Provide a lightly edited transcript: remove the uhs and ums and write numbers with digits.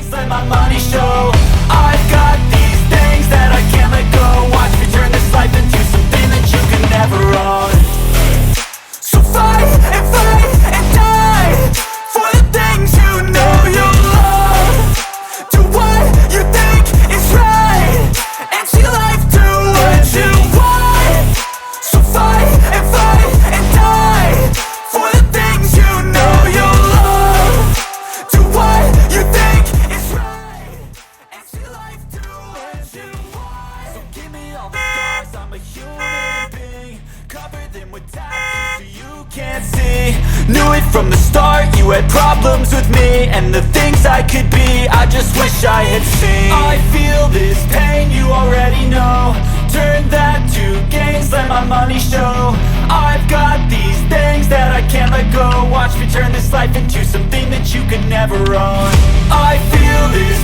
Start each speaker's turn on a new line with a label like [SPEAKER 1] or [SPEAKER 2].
[SPEAKER 1] gains, let my money show. I've got these things that I can't let go. Watch me turn this life into something that you can never own. So fight and die for the things you know you love. Do what you think is right and see life do what you want. So fight and die for the things you know you love. Do what you think is right and see life do what you want. So give me all the scars, I'm a human being. Cover them with tattoos so you can't see. Knew it from the start, you had problems with me and the things I could be, I just wish I had seen. I feel this pain, you already know. Turn that to gains, let my money show. I've got these things that I can't let go. Watch me turn this life into something that you could never own. I feel this